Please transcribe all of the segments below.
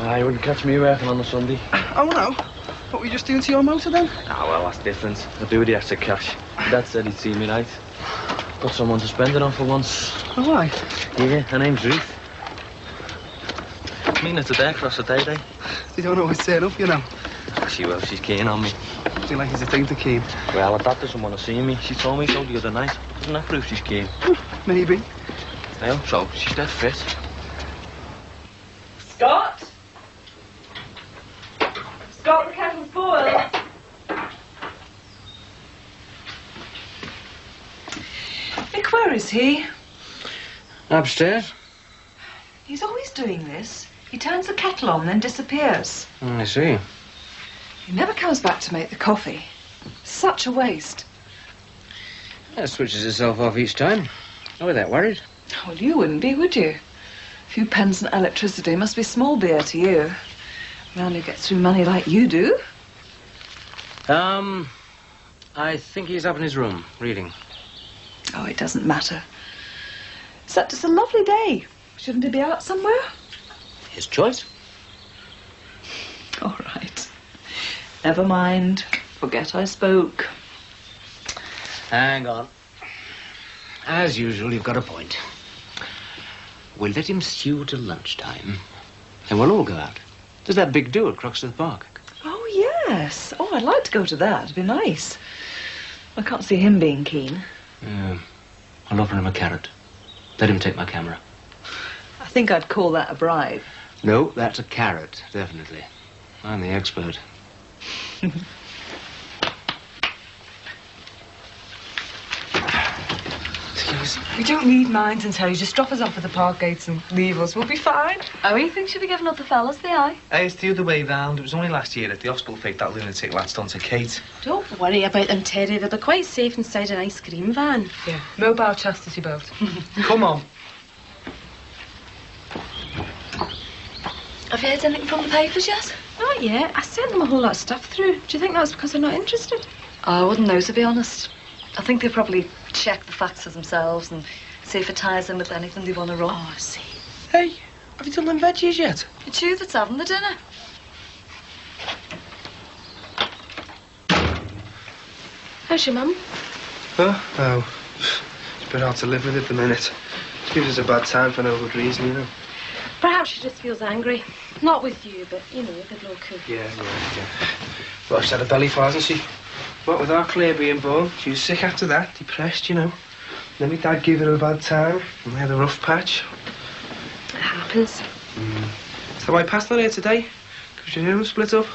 You wouldn't catch me working on a Sunday. Oh, no? What were you just doing to your motor, then? Ah, well, that's different. I do with the extra cash. Dad said he'd see me right. Got someone to spend it on for once. Oh, why? Yeah, her name's Ruth. Meeting her today across the day. You don't always turn up, you know. She will. She's keen on me. Do you like her to think they're keen? Well, her dad doesn't want to see me. She told me so the other night. Doesn't that prove she's keen? Maybe. Well, so she's dead fit. Scott? Scott, the kettle's boiled. Vic, where is he? Upstairs. He's always doing this. He turns the kettle on, then disappears. I see. He never comes back to make the coffee. Such a waste. It switches itself off each time. Not that worried. Well, you wouldn't be, would you? A few pence and electricity must be small beer to you. A man who gets through money like you do. I think he's up in his room, reading. Oh, it doesn't matter. Except it's a lovely day. Shouldn't he be out somewhere? His choice. All right. Never mind. Forget I spoke. Hang on. As usual, you've got a point. We'll let him stew till lunchtime, and we'll all go out. There's that big do at Croxteth Park. Oh, yes. Oh, I'd like to go to that. It'd be nice. I can't see him being keen. Yeah. I'll offer him a carrot. Let him take my camera. I think I'd call that a bribe. No, that's a carrot, definitely. I'm the expert. We don't need mines and tows. Just drop us off at the park gates and leave us. We'll be fine. Oh, he thinks you'll be giving up the fellas the eye. Hey, it's the other way round. It was only last year at the hospital fake that lunatic latched onto Kate. Don't worry about them, Terry. They'll be quite safe inside an ice cream van. Yeah, mobile chastity belt. Come on. Have you heard anything from the papers yet? Not yet. I sent them a whole lot of stuff through. Do you think that was because they're not interested? I wouldn't know, to be honest. I think they'll probably check the facts for themselves and see if it ties in with anything they want to run. Oh, I see. Hey, have you done them veggies yet? It's you that's having the dinner. How's your mum? Huh? Oh. It's a bit hard to live with at the minute. She gives us a bad time for no good reason, you know. Perhaps she just feels angry. Not with you, but, you know, a good little coup. Yeah. Well, she's had a belly for, hasn't she? What with our Claire being born, she was sick after that, depressed, you know. Then my dad gave her a bad time, and we had a rough patch. It happens. Is that why I passed on here today? Because your home split up?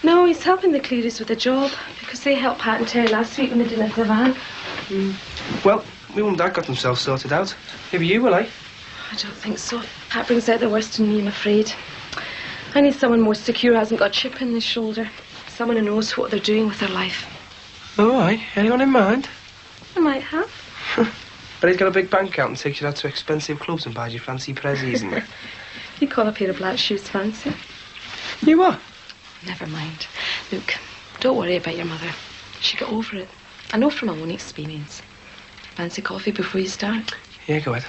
No, he's helping the Clearys with a job, because they helped Pat and Terry last week when they didn't have the van. Well, my mum and dad got themselves sorted out. Maybe you will, eh? I don't think so. Pat brings out the worst in me, I'm afraid. I need someone more secure who hasn't got a chip in his shoulder. Someone who knows what they're doing with their life. Oh, aye. Anyone in mind? I might have. But he's got a big bank account and takes you out to expensive clubs and buys you fancy prezzies and... You call a pair of black shoes fancy? You what? Never mind. Look, don't worry about your mother. She'll get over it. I know from my own experience. Fancy coffee before you start? Yeah, go ahead.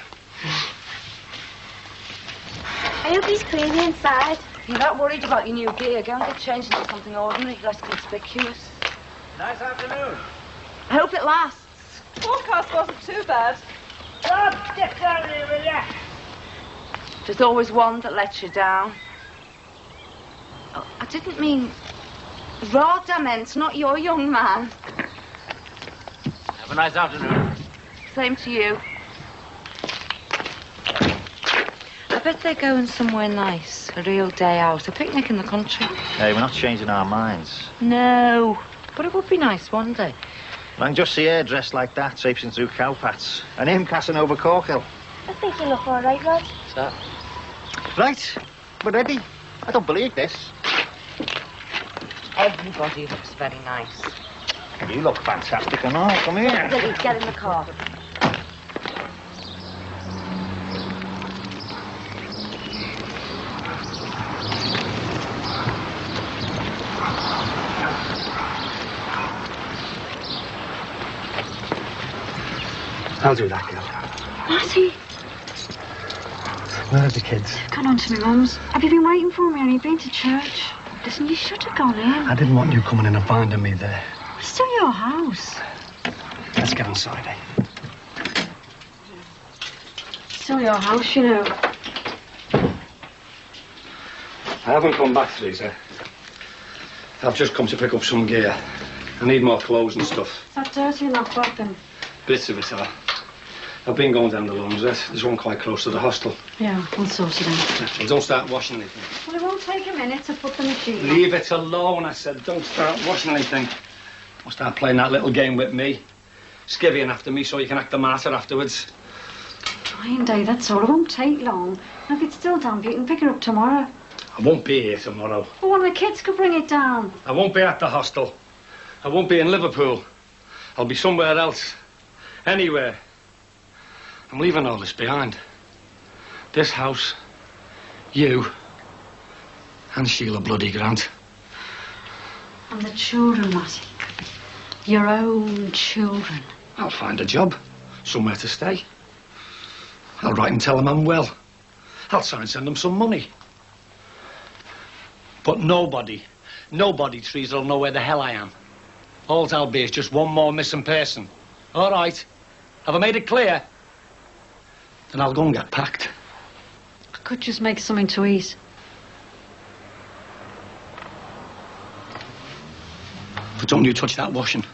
I hope he's clean inside. You're not worried about your new gear. Go and get changed into something ordinary, less conspicuous. Nice afternoon. I hope it lasts. The forecast wasn't too bad. Rob, get down here, will ya? There's always one that lets you down. Oh, I didn't mean... Rod, I meant, not your young man. Have a nice afternoon. Same to you. I bet they're going somewhere nice. A real day out. A picnic in the country. Hey, we're not changing our minds. No. But it would be nice one day. I can just see her dressed like that, traipsing through cowpats. And him casting over Corkhill. I think you look all right, Rod. What's that? Right, we're ready. I don't believe this. Everybody looks very nice. You look fantastic and all. Come here. Billy, get in the car. I'll do that, girl. Matty. Where are the kids? I've gone on to my mum's. Have you been waiting for me? Have you been to church? Listen, you should have gone in. I didn't want you coming in and finding me there. It's still your house. Let's get inside, eh? It's still your house, you know. I haven't come back, Teresa. I've just come to pick up some gear. I need more clothes and stuff. Is that dirty enough weapon? Bits of it are. I've been going down the laundrette. There's one quite close to the hostel. Yeah, we'll sort it out. Well, don't start washing anything. Well, it won't take a minute to put the machine on. Leave it alone, I said. Don't start washing anything. Don't start playing that little game with me. Skivvying after me so you can act the martyr afterwards. Fine, Dave, that's all. It won't take long. And if it's still damp, you can pick it up tomorrow. I won't be here tomorrow. Well, one of the kids could bring it down. I won't be at the hostel. I won't be in Liverpool. I'll be somewhere else. Anywhere. I'm leaving all this behind. This house, you, and Sheila Bloody Grant. And the children, Matty. Your own children. I'll find a job. Somewhere to stay. I'll write and tell them I'm well. I'll try and send them some money. But nobody, Teresa, will know where the hell I am. All I'll be is just one more missing person. All right. Have I made it clear? Then I'll go and get packed. I could just make something to eat. But don't you touch that washing.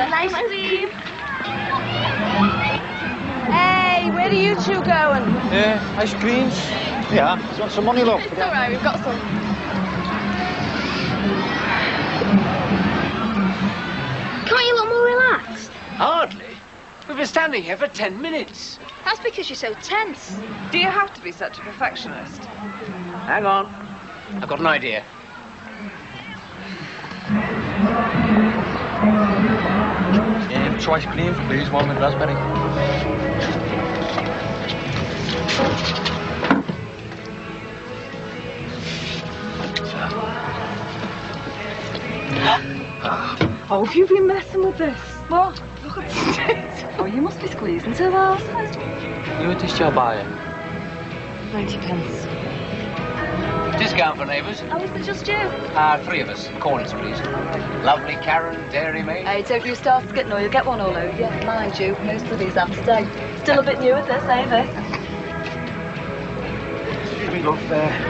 Nice cream. Hey, where are you two going? Ice creams. Yeah, do you want some money, love? It's all right, we've got some. Can't you look more relaxed? Hardly. We've been standing here for 10 minutes. That's because you're so tense. Do you have to be such a perfectionist? Hang on. I've got an idea. Twice cream, please. One with raspberry. Oh, have you been messing with this? What? Look at the state. Oh, you must be squeezing so hard. You at this job, are you? 90 pence. Discount for neighbours. Oh, is it just you? 3 of us. Corners, please. Lovely Karen, dairy maid. Hey, so if you start to get no, you'll get one all over you. Mind you, most of these have to stay. Still a bit new at this, ain't they? Excuse me, love.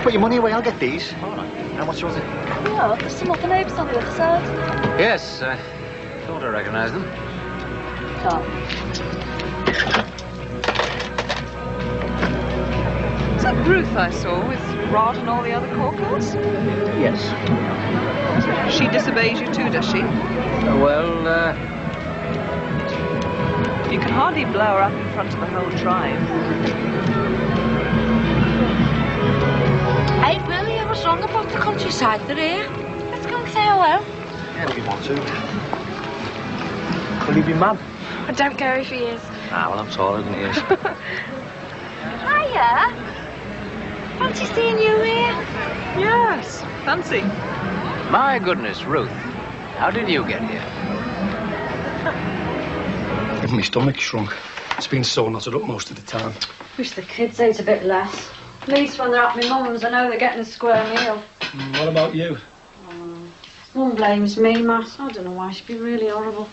Put your money away, I'll get these. All right. How much was it? Yeah, there's some other neighbours on the other side. Yes, thought I recognised them. Oh. Is that Ruth I saw with Rod and all the other corporals? Yes. She disobeys you too, does she? Well, You can hardly blow her up in front of the whole tribe. Hey, Billy, I was wrong about the countryside. They're here. Let's go and say hello. Yeah, if you want to. Will he be mad? I don't care if he is. Ah, well, I'm taller than he is. Hiya. Fancy seeing you here? Yes, fancy. my goodness, Ruth. How did you get here? Even my stomach shrunk. It's been so knotted up most of the time. Wish the kids ate a bit less. At least when they're at my mum's, I know they're getting a square meal. What about you? Mum blames me, Matt. I don't know why. She'd be really horrible.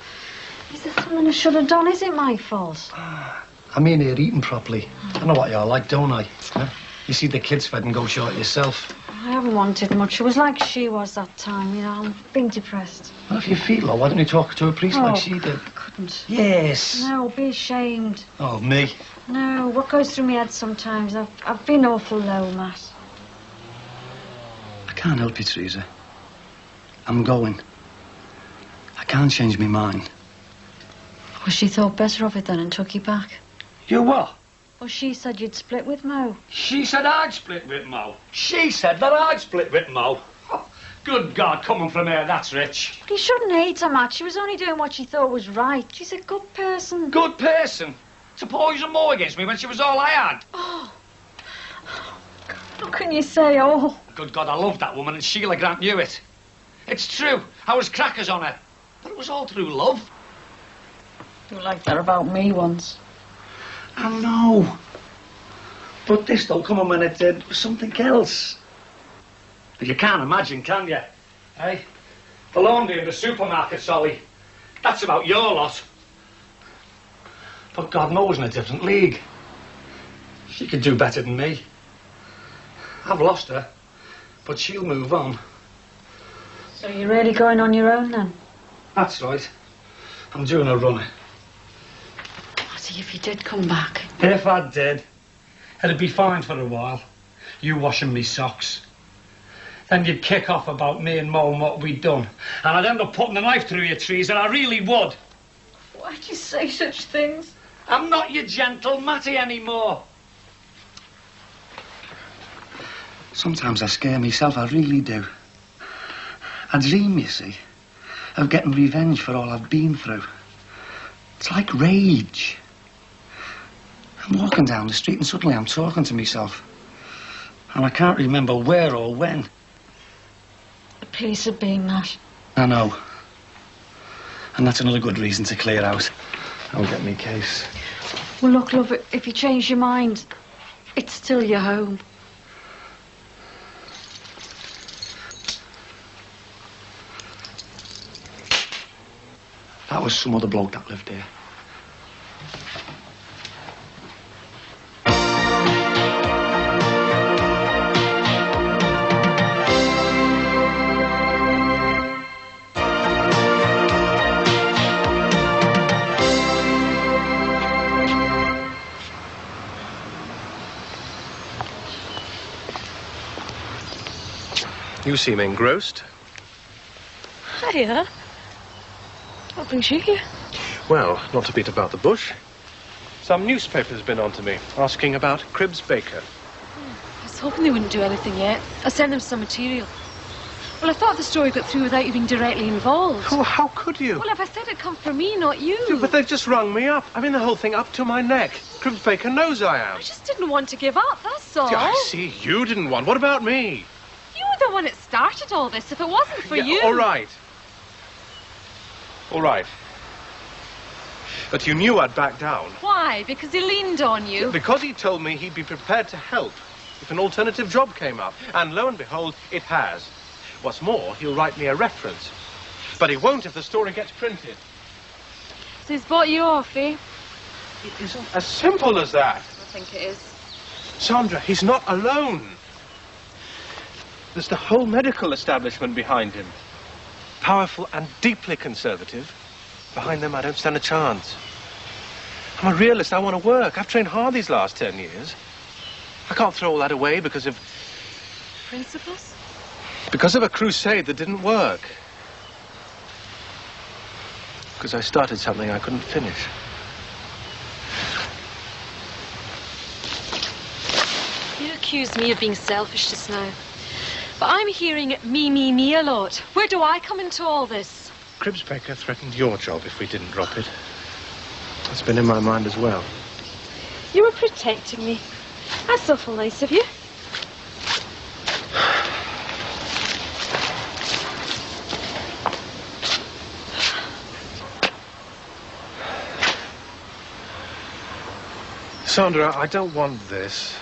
Is there something I should have done? Is it my fault? I mean, here eating properly. I know what you're like, don't I? Huh? You see the kids fed and go short yourself. I haven't wanted much. It was like she was that time, you know. I'm being depressed. Well, if you feel low, why don't you talk to a priest like she did? I couldn't. Yes. No, be ashamed. Oh, me? No, what goes through my head sometimes, I've been awful low, Matt. I can't help you, Teresa. I'm going. I can't change my mind. Well, she thought better of it then and took you back. You what? Well, she said you'd split with Mo. She said I'd split with Mo. She said that I'd split with Mo. Oh, good God, coming from her, that's rich. But you shouldn't hate her, Matt. She was only doing what she thought was right. She's a good person. Good person? To poison Mo against me when she was all I had? Oh. How can you say all? Good God, I loved that woman, and Sheila Grant knew it. It's true. I was crackers on her. But it was all through love. You were like that about me once. I know. But this don't come a minute was something else. But you can't imagine, can you? Eh? The laundry in the supermarket, Solly. That's about your lot. But God knows in a different league. She could do better than me. I've lost her, but she'll move on. So you're really going on your own then? That's right. I'm doing a runner. Matty, if you did come back. If I did, it'd be fine for a while. You washing me socks. Then you'd kick off about me and Mo and what we'd done. And I'd end up putting a knife through your trees, and I really would. Why'd you say such things? I'm not your gentle Matty anymore. Sometimes I scare myself, I really do. I dream, you see, of getting revenge for all I've been through. It's like rage. I'm walking down the street and suddenly I'm talking to myself. And I can't remember where or when. A piece of being that. I know. And that's another good reason to clear out. I'll get me case. Well, look, love, if you change your mind, it's still your home. That was some other bloke that lived here. You seem engrossed. Hiya. What brings you here? Well, not to beat about the bush. Some newspaper's been on to me, asking about Cribbs Baker. I was hoping they wouldn't do anything yet. I'll send them some material. Well, I thought the story got through without you being directly involved. Oh, how could you? Well, if I said it'd come from me, not you. Yeah, but they've just rung me up. I mean, the whole thing up to my neck. Cribbs Baker knows I am. I just didn't want to give up, that's all. Yeah, I see. You didn't want. What about me? You were the one that started all this. If it wasn't for you... All right. All right. But you knew I'd back down. Why? Because he leaned on you? Because he told me he'd be prepared to help if an alternative job came up. And lo and behold, it has. What's more, he'll write me a reference. But he won't if the story gets printed. So he's bought you off, eh? It isn't as simple as that. I think it is. Sandra, he's not alone. There's the whole medical establishment behind him. Powerful and deeply conservative. Behind them, I don't stand a chance. I'm a realist. I want to work. I've trained hard these last 10 years. I can't throw all that away because of... Principles? Because of a crusade that didn't work. Because I started something I couldn't finish. You accused me of being selfish just now. But I'm hearing me a lot. Where do I come into all this? Cribbs Baker threatened your job if we didn't drop it. It's been in my mind as well. You were protecting me. That's awful nice of you. Sandra, I don't want this.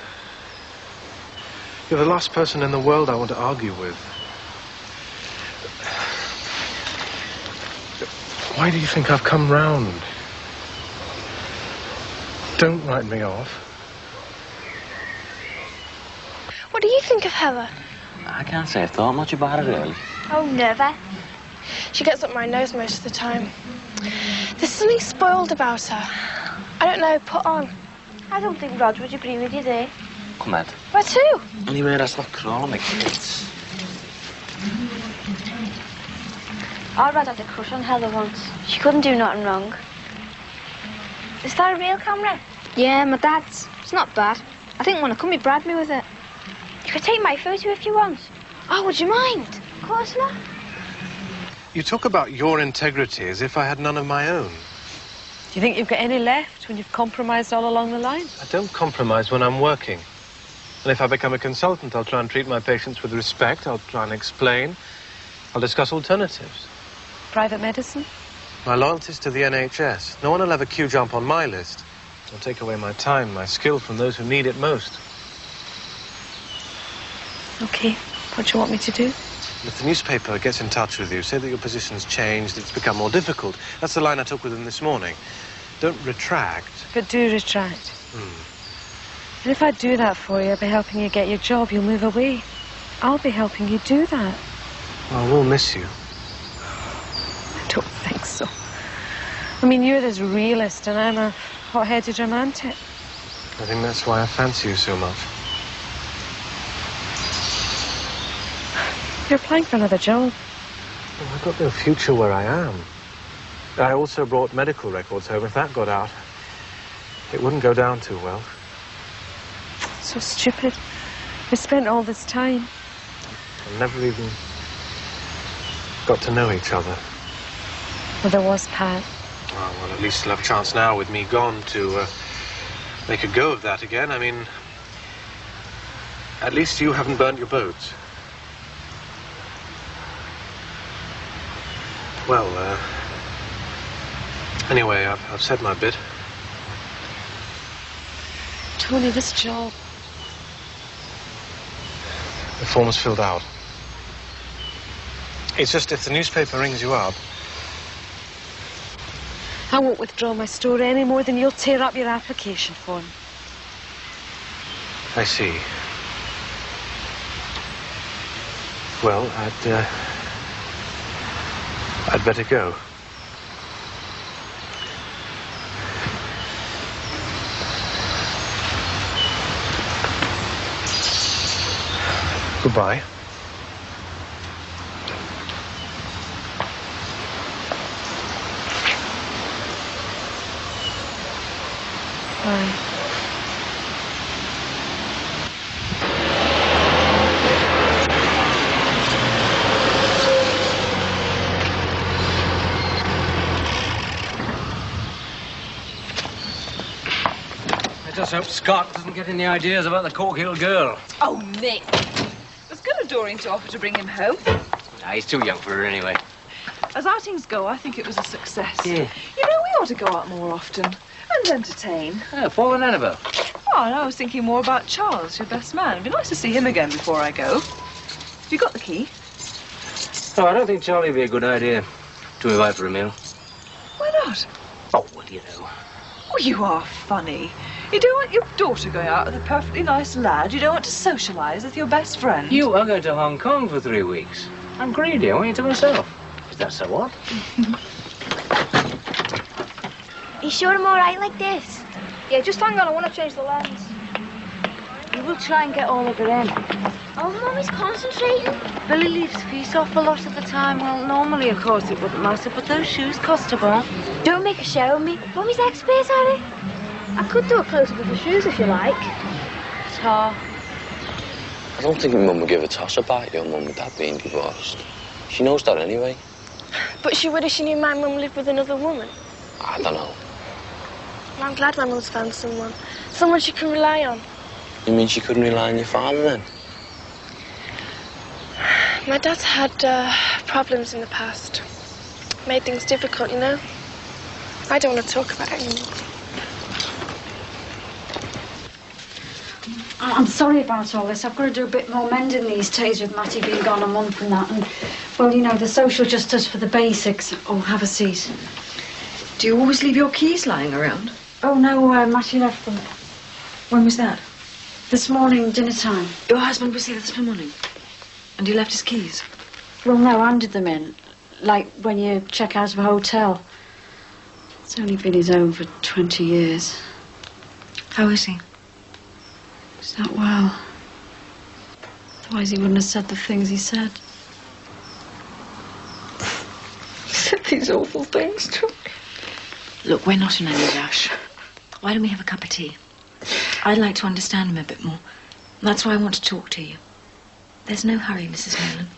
You're the last person in the world I want to argue with. Why do you think I've come round? Don't write me off. What do you think of Heather? I can't say I've thought much about it, really. Oh, never. She gets up my nose most of the time. There's something spoiled about her. I don't know, put on. I don't think Rod would agree with you there. Come on. Where to? Anyway, that's not crawling my kids. Our Rod had a crush on Heather once. She couldn't do nothing wrong. Is that a real camera? Yeah, my dad's. It's not bad. I think when I come, he bribed me with it. You could take my photo if you want. Oh, would you mind? Of course not. You talk about your integrity as if I had none of my own. Do you think you've got any left when you've compromised all along the line? I don't compromise when I'm working. And if I become a consultant, I'll try and treat my patients with respect. I'll try and explain. I'll discuss alternatives. Private medicine? My loyalty's to the NHS. No one will have a queue jump on my list. I'll take away my time, my skill from those who need it most. Okay. What do you want me to do? If the newspaper gets in touch with you, say that your position's changed, it's become more difficult. That's the line I took with them this morning. Don't retract. But do retract. And if I do that for you, by helping you get your job, you'll move away. I'll be helping you do that. Well, we'll miss you. I don't think so. I mean, you're this realist and I'm a hot-headed romantic. I think that's why I fancy you so much. You're applying for another job. Well, I've got no future where I am. I also brought medical records home. If that got out, it wouldn't go down too well. So stupid. We spent all this time. We never even got to know each other. Well, there was Pat. Oh, well, at least you'll have a chance now with me gone to make a go of that again. I mean, at least you haven't burnt your boats. Well, anyway, I've said my bit. Tony, this job. The form is filled out. It's just if the newspaper rings you up... I won't withdraw my story any more than you'll tear up your application form. I see. Well, I'd better go. Goodbye. Bye. I just hope Scott doesn't get any ideas about the Cork Hill girl. Oh, Nick. There's good adoring to offer to bring him home. Nah, he's too young for her anyway. As outings go, I think it was a success. Yeah. You know, we ought to go out more often and entertain. Fallen Annabelle. Oh, and I was thinking more about Charles, your best man. It'd be nice to see him again before I go. Have you got the key? Oh, I don't think Charlie would be a good idea to invite for a meal. Why not? Oh, well, you know. Oh, you are funny. You don't want your daughter going out with a perfectly nice lad. You don't want to socialise with your best friend. You are going to Hong Kong for 3 weeks. I'm greedy. I want you to myself. Is that so what? Are you sure I'm all right like this? Yeah, just hang on. I want to change the lens. You will try and get all of it in. Oh, Mummy's concentrating. Billy leaves feet off a lot of the time. Well, normally, of course, it wouldn't matter, but those shoes cost a ball. Don't make a show of me. Mummy's expert at it. I could do a close-up of the shoes if you like. Ta. I don't think Mum would give a toss about your Mum and Dad being divorced. She knows that anyway. But she would if she knew my mum lived with another woman. I don't know. Well, I'm glad my mum's found someone. Someone she can rely on. You mean she couldn't rely on your father then? My dad's had problems in the past. Made things difficult, you know. I don't want to talk about it anymore. I'm sorry about all this. I've got to do a bit more mending these days with Matty being gone a month and that. And, well, you know, the social just does for the basics. Oh, have a seat. Do you always leave your keys lying around? Oh, no, Matty left them. When was that? This morning, dinner time. Your husband was here this morning, and he left his keys? Well, no, I handed them in. Like when you check out of a hotel. It's only been his own for 20 years. How is he? He's not well. Otherwise he wouldn't have said the things he said. He said these awful things to me. Look, we're not in any rush. Why don't we have a cup of tea? I'd like to understand him a bit more. That's why I want to talk to you. There's no hurry, Mrs. Nolan.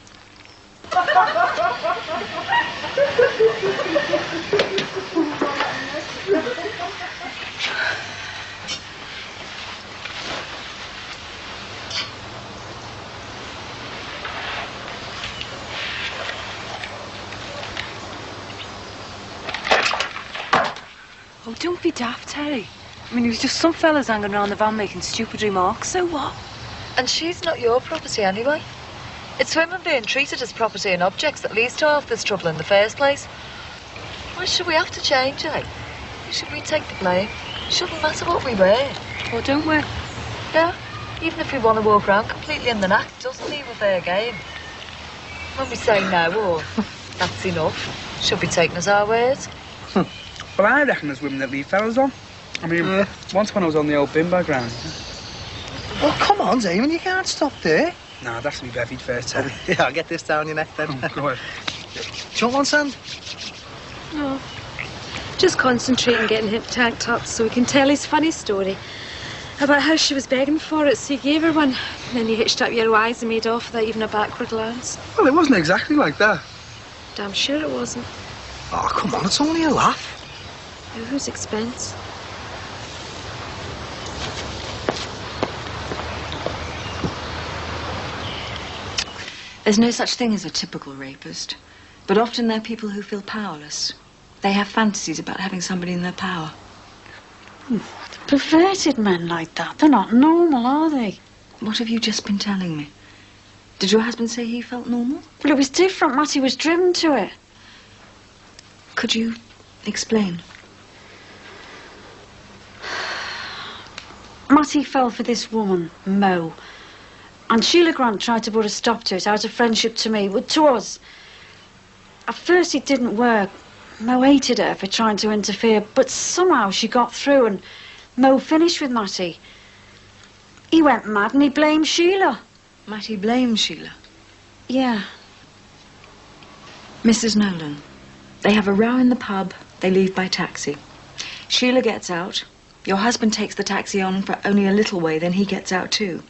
don't be daft, Terry. I mean, it was just some fellas hanging around the van making stupid remarks, so what? And she's not your property anyway. It's women being treated as property and objects that leads to half this trouble in the first place. Why should we have to change, eh? Why should we take the blame? It shouldn't matter what we wear. Or don't we? Yeah, even if we want to walk around completely in the knack, it doesn't leave a fair game. When we say no, or that's enough, should be taken as our words. Well, I reckon there's women that leave fellas on. I mean, once when I was on the old bin bag ground. Oh, come on, Damon, you can't stop there. Nah, that's me bevied first, Terry. Yeah, I'll get this down your neck then. Oh, go ahead. Do you want one, Sand? No. Just concentrate on getting him tagged up so he can tell his funny story about how she was begging for it, so you gave her one. And then you hitched up your eyes and made off without even a backward glance. Well, it wasn't exactly like that. Damn sure it wasn't. Oh, come on, it's only a laugh. At whose expense? There's no such thing as a typical rapist, but often they're people who feel powerless. They have fantasies about having somebody in their power. Perverted men like that, they're not normal, are they? What have you just been telling me? Did your husband say he felt normal? Well, it was different. Matty was driven to it. Could you explain? Matty fell for this woman, Mo. And Sheila Grant tried to put a stop to it out of friendship to me, but to us. At first it didn't work. Mo hated her for trying to interfere, but somehow she got through and Mo finished with Matty. He went mad and he blamed Sheila. Matty blamed Sheila? Yeah. Mrs. Nolan, they have a row in the pub, they leave by taxi. Sheila gets out. Your husband takes the taxi on for only a little way, then he gets out too.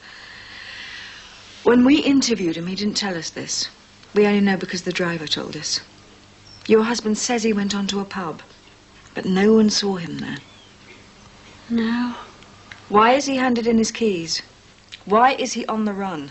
When we interviewed him, he didn't tell us this. We only know because the driver told us. Your husband says he went on to a pub, but no one saw him there. No. Why has he handed in his keys? Why is he on the run?